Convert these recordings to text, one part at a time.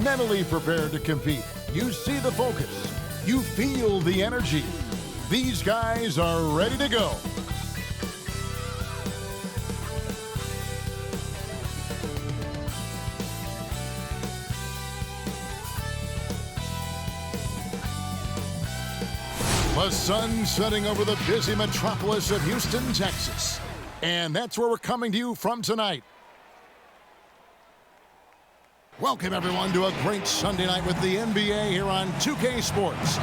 Mentally prepared to compete. You see the focus. You feel the energy. These guys are ready to go. The sun setting over the busy metropolis of Houston, Texas. And that's where we're coming to you from tonight. Welcome, everyone, to a great Sunday night with the NBA here on 2K Sports.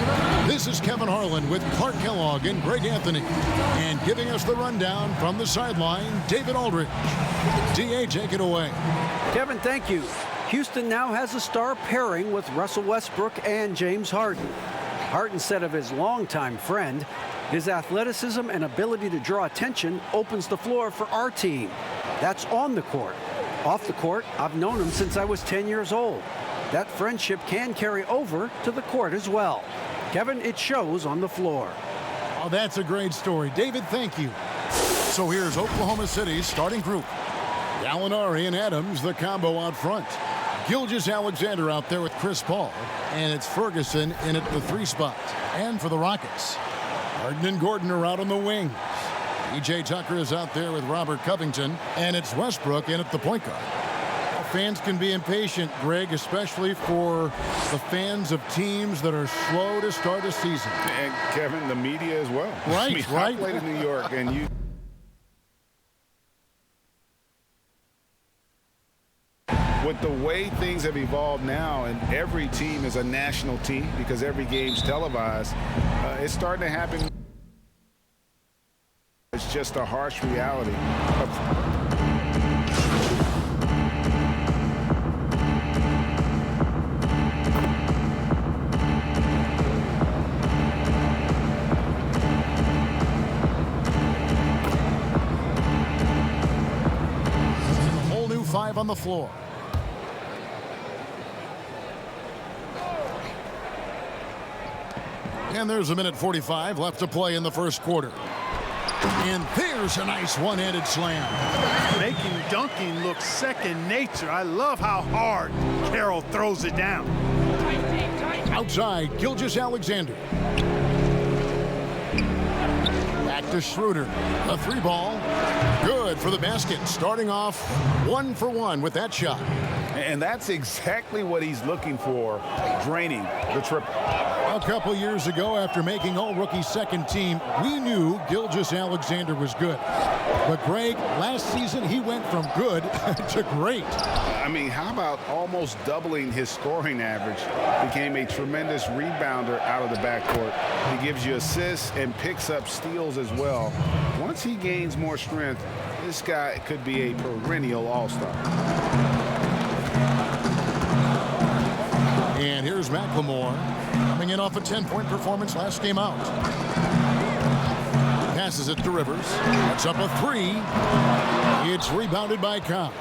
This is Kevin Harlan with Clark Kellogg and Greg Anthony. And giving us the rundown from the sideline, David Aldridge. DA, take it away. Kevin, thank you. Houston now has a star pairing with Russell Westbrook and James Harden. Harden said of his longtime friend, his athleticism and ability to draw attention opens the floor for our team. That's on the court. Off the court, I've known him since I was 10 years old. That friendship can carry over to the court as well. Kevin, it shows on the floor. Oh, that's a great story. David, thank you. So here's Oklahoma City's starting group. Gallinari and Adams, the combo out front. Gilgeous-Alexander out there with Chris Paul. And it's Ferguson in at the 3 spot. And for the Rockets, Harden and Gordon are out on the wings. PJ Tucker is out there with Robert Covington. And it's Westbrook in at the point guard. Fans can be impatient, Greg, especially for the fans of teams that are slow to start a season. And Kevin, the media as well. Right, right. I played in New York, and you... With the way things have evolved now, and every team is a national team because every game's televised, it's starting to happen. It's just a harsh reality. A whole new 5 on the floor. And there's 1:45 left to play in the first quarter. And there's a nice one-handed slam. Making dunking look second nature. I love how hard Carroll throws it down. Outside, Gilgeous-Alexander. Back to Schroeder. A 3-ball. Good for the basket. Starting off 1 for 1 with that shot. And that's exactly what he's looking for, draining the triple. A couple years ago, after making all-rookie second team, we knew Gilgeous-Alexander was good. But, Greg, last season he went from good to great. I mean, how about almost doubling his scoring average? Became a tremendous rebounder out of the backcourt. He gives you assists and picks up steals as well. Once he gains more strength, this guy could be a perennial all-star. And here's McLemore coming in off a 10-point performance last game out. Passes it to Rivers. That's up a 3. It's rebounded by Cobb.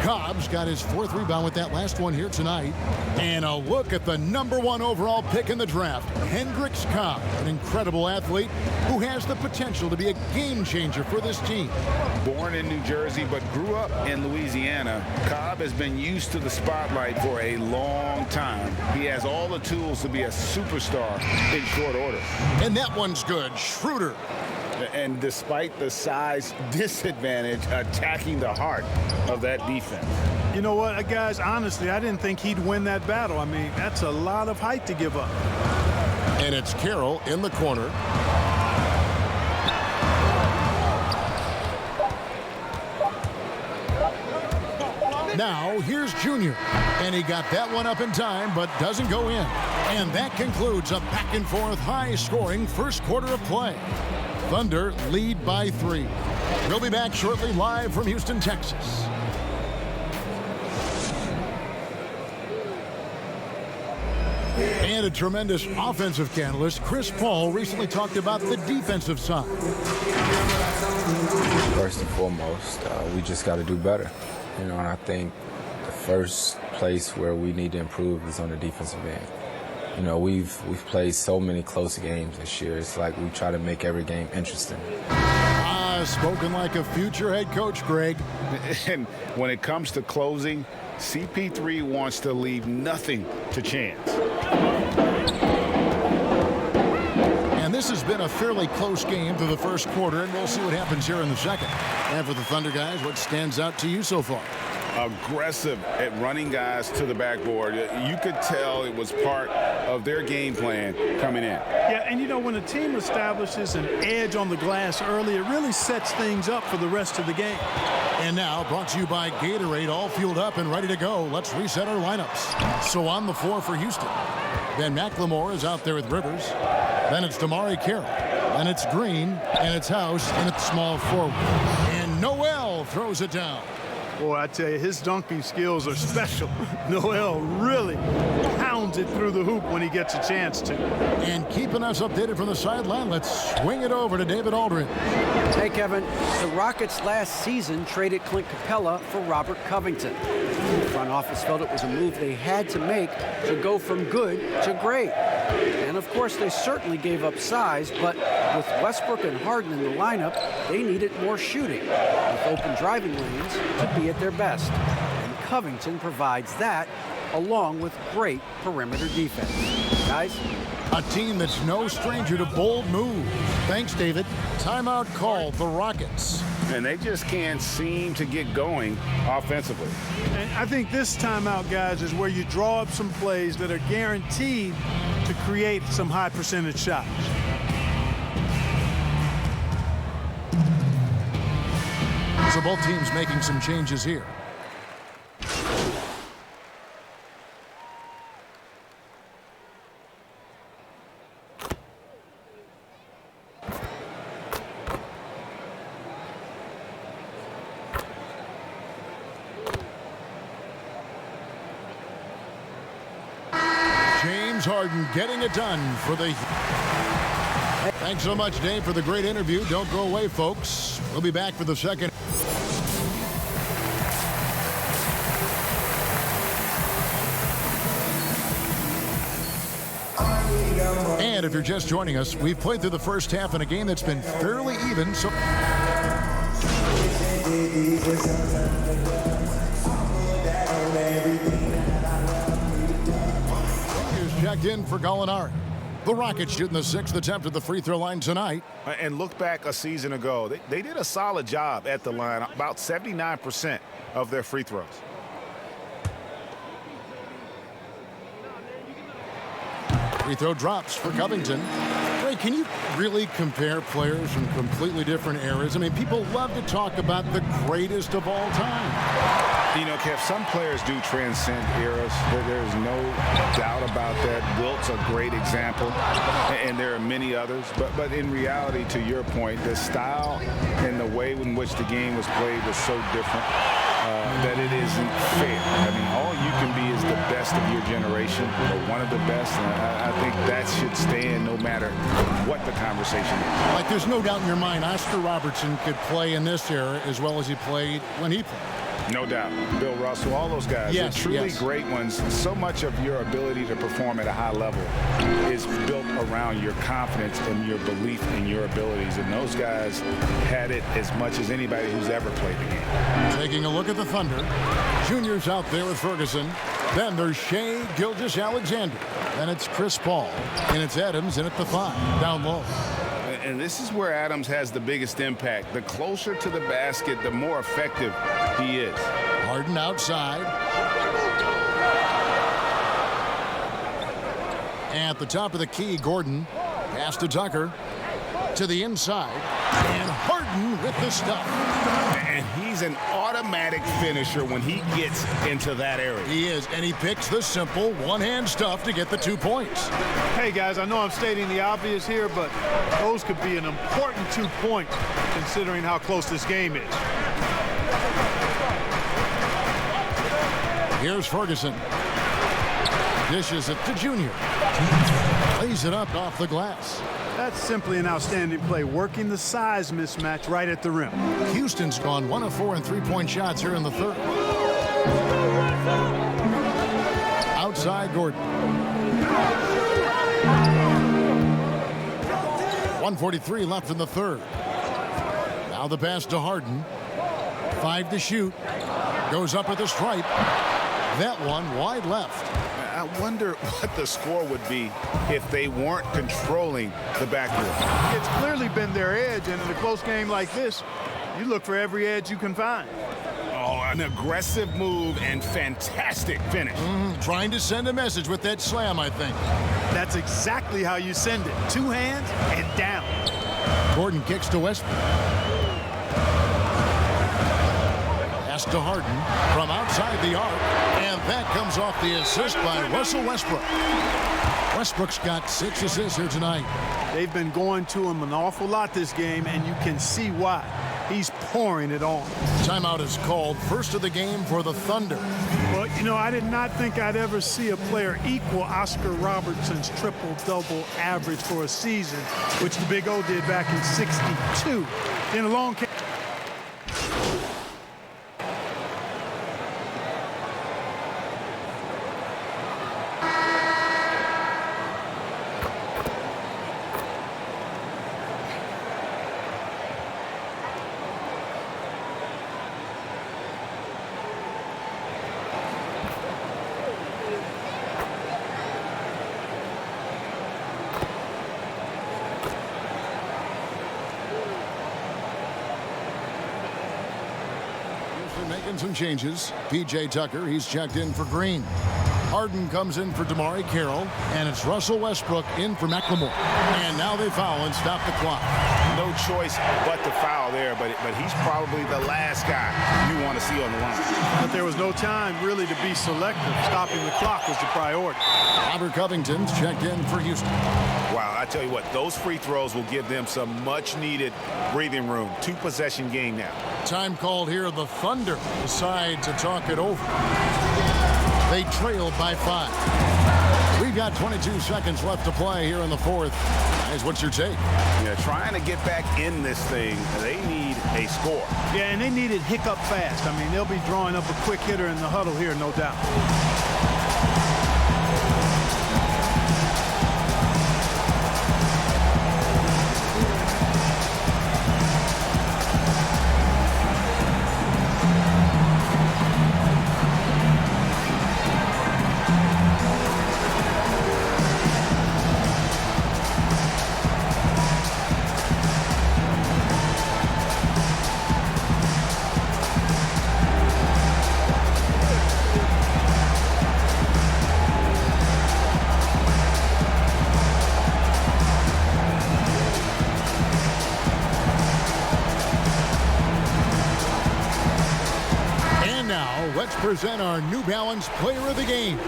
Cobb's got his 4th rebound with that last one here tonight. And a look at the #1 overall pick in the draft, Hendricks Cobb, an incredible athlete who has the potential to be a game changer for this team. Born in New Jersey but grew up in Louisiana, Cobb has been used to the spotlight for a long time. He has all the tools to be a superstar in short order. And that one's good. Schroeder. And despite the size disadvantage, attacking the heart of that defense. You know what, guys, honestly, I didn't think he'd win that battle. I mean, that's a lot of height to give up. And it's Carroll in the corner. Now, here's Junior. And he got that one up in time, but doesn't go in. And that concludes a back-and-forth, high-scoring first quarter of play. Thunder lead by 3. We'll be back shortly live from Houston, Texas. And a tremendous offensive catalyst, Chris Paul recently talked about the defensive side. First and foremost, we just got to do better. You know, and I think the first place where we need to improve is on the defensive end. You know, we've played so many close games this year. It's like we try to make every game interesting. Spoken like a future head coach, Greg. And when it comes to closing, CP3 wants to leave nothing to chance. And this has been a fairly close game through the first quarter, and we'll see what happens here in the second. And for the Thunder guys, what stands out to you so far? Aggressive at running guys to the backboard. You could tell it was part of their game plan coming in. Yeah, and you know, when a team establishes an edge on the glass early, it really sets things up for the rest of the game. And now, brought to you by Gatorade, all fueled up and ready to go. Let's reset our lineups. So on the floor for Houston, Ben McLemore is out there with Rivers. Then it's Damari Carroll. Then it's Green, and it's House, and it's small forward. And Noel throws it down. Boy, I tell you, his dunking skills are special. Noel really pounds it through the hoop when he gets a chance to. And keeping us updated from the sideline, let's swing it over to David Aldridge. Hey, Kevin. The Rockets last season traded Clint Capella for Robert Covington. The front office felt it was a move they had to make to go from good to great. And, of course, they certainly gave up size, but with Westbrook and Harden in the lineup, they needed more shooting, with open driving lanes to be at their best. And Covington provides that, along with great perimeter defense. Guys? A team that's no stranger to bold moves. Thanks, David. Timeout called the Rockets. And they just can't seem to get going offensively. And I think this timeout, guys, is where you draw up some plays that are guaranteed to create some high percentage shots. So both teams making some changes here. James Harden getting it done for the... Thanks so much, Dave, for the great interview. Don't go away, folks. We'll be back for the second. And if you're just joining us, we've played through the first half in a game that's been fairly even. So here's checked in for Gallinari. The Rockets shooting the sixth attempt at the free throw line tonight. And look back a season ago. They did a solid job at the line, about 79% of their free throws. Free throw drops for Covington. Ray, can you really compare players from completely different eras? I mean, people love to talk about the greatest of all time. You know, Kev, some players do transcend eras. There's no doubt about that. Wilt's a great example, and there are many others. But in reality, to your point, the style and the way in which the game was played was so different that it isn't fair. I mean, all you can be is the best of your generation, or one of the best. And I think that should stand no matter what the conversation is. Like, there's no doubt in your mind Oscar Robertson could play in this era as well as he played when he played. No doubt. Bill Russell, all those guys, yes, they're truly yes. great ones. So much of your ability to perform at a high level is built around your confidence and your belief in your abilities. And those guys had it as much as anybody who's ever played the game. Taking a look at the Thunder. Junior's out there with Ferguson. Then there's Shai Gilgeous-Alexander. Then it's Chris Paul. And it's Adams in at the 5, down low. And this is where Adams has the biggest impact. The closer to the basket, the more effective he is. Harden outside. At the top of the key, Gordon. Pass to Tucker. To the inside. And Harden with the stuff. And he's an automatic finisher when he gets into that area. He is, and he picks the simple one-hand stuff to get the 2 points. Hey, guys, I know I'm stating the obvious here, but those could be an important 2 points considering how close this game is. Here's Ferguson. Dishes it to Junior. Lays it up off the glass. That's simply an outstanding play, working the size mismatch right at the rim. Houston's gone 1 of 4 in three-point shots here in the third. Outside Gordon. 1:43 left in the third. Now the pass to Harden. 5 to shoot. Goes up at the stripe. That one wide left. I wonder what the score would be if they weren't controlling the backcourt. It's clearly been their edge, and in a close game like this, you look for every edge you can find. Oh, an aggressive move and fantastic finish. Trying to send a message with that slam, I think. That's exactly how you send it. 2 hands and down. Gordon kicks to Westbrook. Pass to Harden from outside the arc. And that comes off the assist by Russell Westbrook. Westbrook's got 6 assists here tonight. They've been going to him an awful lot this game, and you can see why. He's pouring it on. Timeout is called. First of the game for the Thunder. Well, you know, I did not think I'd ever see a player equal Oscar Robertson's triple-double average for a season, which the Big O did back in '62. In a long case. Making some changes. P.J. Tucker, he's checked in for Green. Harden comes in for DeMarre Carroll, and it's Russell Westbrook in for McLemore. And now they foul and stop the clock. No choice but to foul there, but he's probably the last guy you want to see on the line. But there was no time really to be selective. Stopping the clock was the priority. Robert Covington's checked in for Houston. Wow, I tell you what, those free throws will give them some much-needed breathing room. 2-possession game now. Time called here. The Thunder decide to talk it over. They trail by 5. We've got 22 seconds left to play here in the fourth. Guys, what's your take? Yeah, trying to get back in this thing, they need a score. Yeah, and they need it hiccup fast. I mean, they'll be drawing up a quick hitter in the huddle here, no doubt. Let's present our New Balance Player of the Game,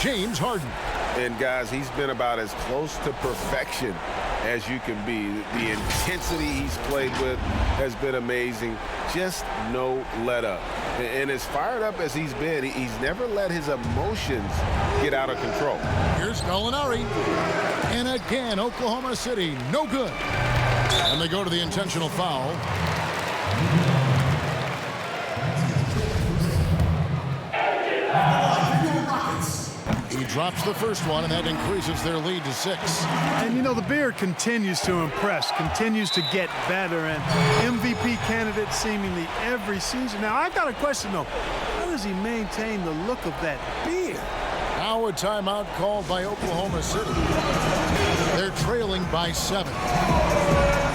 James Harden. And guys, he's been about as close to perfection as you can be. The intensity he's played with has been amazing. Just no let up. And as fired up as he's been, he's never let his emotions get out of control. Here's Gallinari. And again, Oklahoma City, no good. And they go to the intentional foul. He drops the first one, and that increases their lead to 6. And, you know, the Beard continues to impress, continues to get better, and MVP candidate seemingly every season. Now, I've got a question, though. How does he maintain the look of that beard? Now a timeout called by Oklahoma City. They're trailing by 7.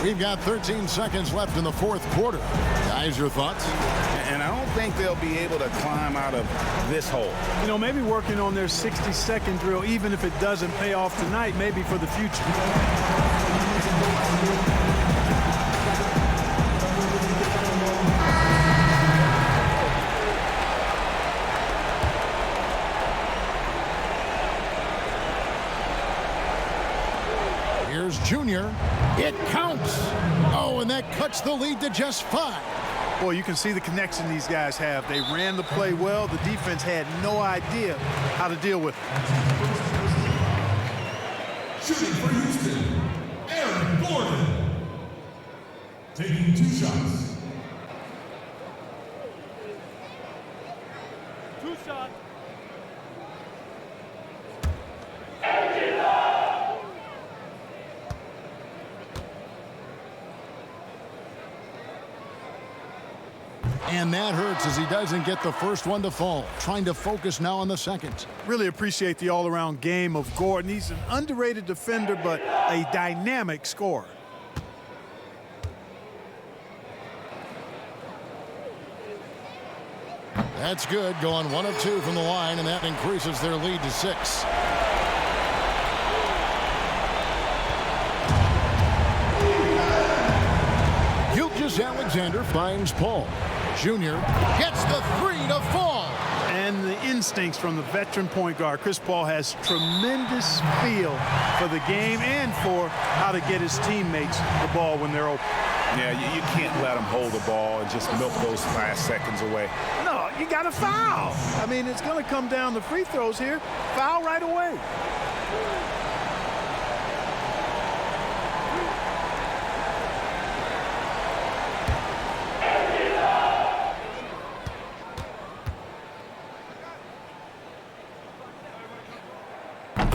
We've got 13 seconds left in the fourth quarter. Guys, your thoughts? And I don't think they'll be able to climb out of this hole. You know, maybe working on their 60-second drill, even if it doesn't pay off tonight, maybe for the future. Here's Junior. It counts. Oh, and that cuts the lead to just 5. Boy, you can see the connection these guys have. They ran the play well. The defense had no idea how to deal with it. Shooting for Houston, Aaron Gordon. Taking 2 shots. 2 shots. And that hurts as he doesn't get the first one to fall. Trying to focus now on the second. Really appreciate the all-around game of Gordon. He's an underrated defender, but a dynamic scorer. That's good, going 1 of 2 from the line, and that increases their lead to 6. Gilgeous-Alexander finds Paul. Junior gets the 3 to fall. And the instincts from the veteran point guard. Chris Paul has tremendous feel for the game and for how to get his teammates the ball when they're open. Yeah, you can't let them hold the ball and just milk those last seconds away. No, you got to foul. I mean, it's going to come down to free throws here. Foul right away.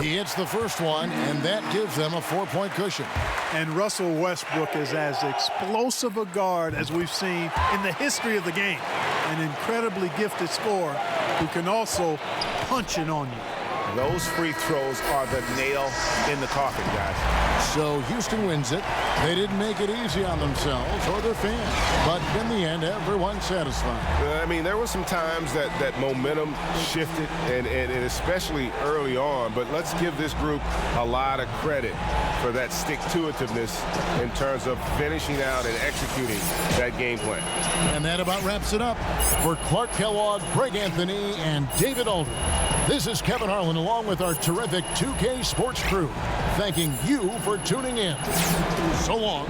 He hits the first one, and that gives them a 4-point cushion. And Russell Westbrook is as explosive a guard as we've seen in the history of the game. An incredibly gifted scorer who can also punch it on you. Those free throws are the nail in the coffin, guys. So Houston wins it. They didn't make it easy on themselves or their fans. But in the end, everyone's satisfied. I mean, there were some times that momentum shifted, and especially early on. But let's give this group a lot of credit for that stick-to-itiveness in terms of finishing out and executing that game plan. And that about wraps it up. For Clark Kellogg, Greg Anthony, and David Aldridge, this is Kevin Harlan along with our terrific 2K Sports crew, thanking you for tuning in. So long.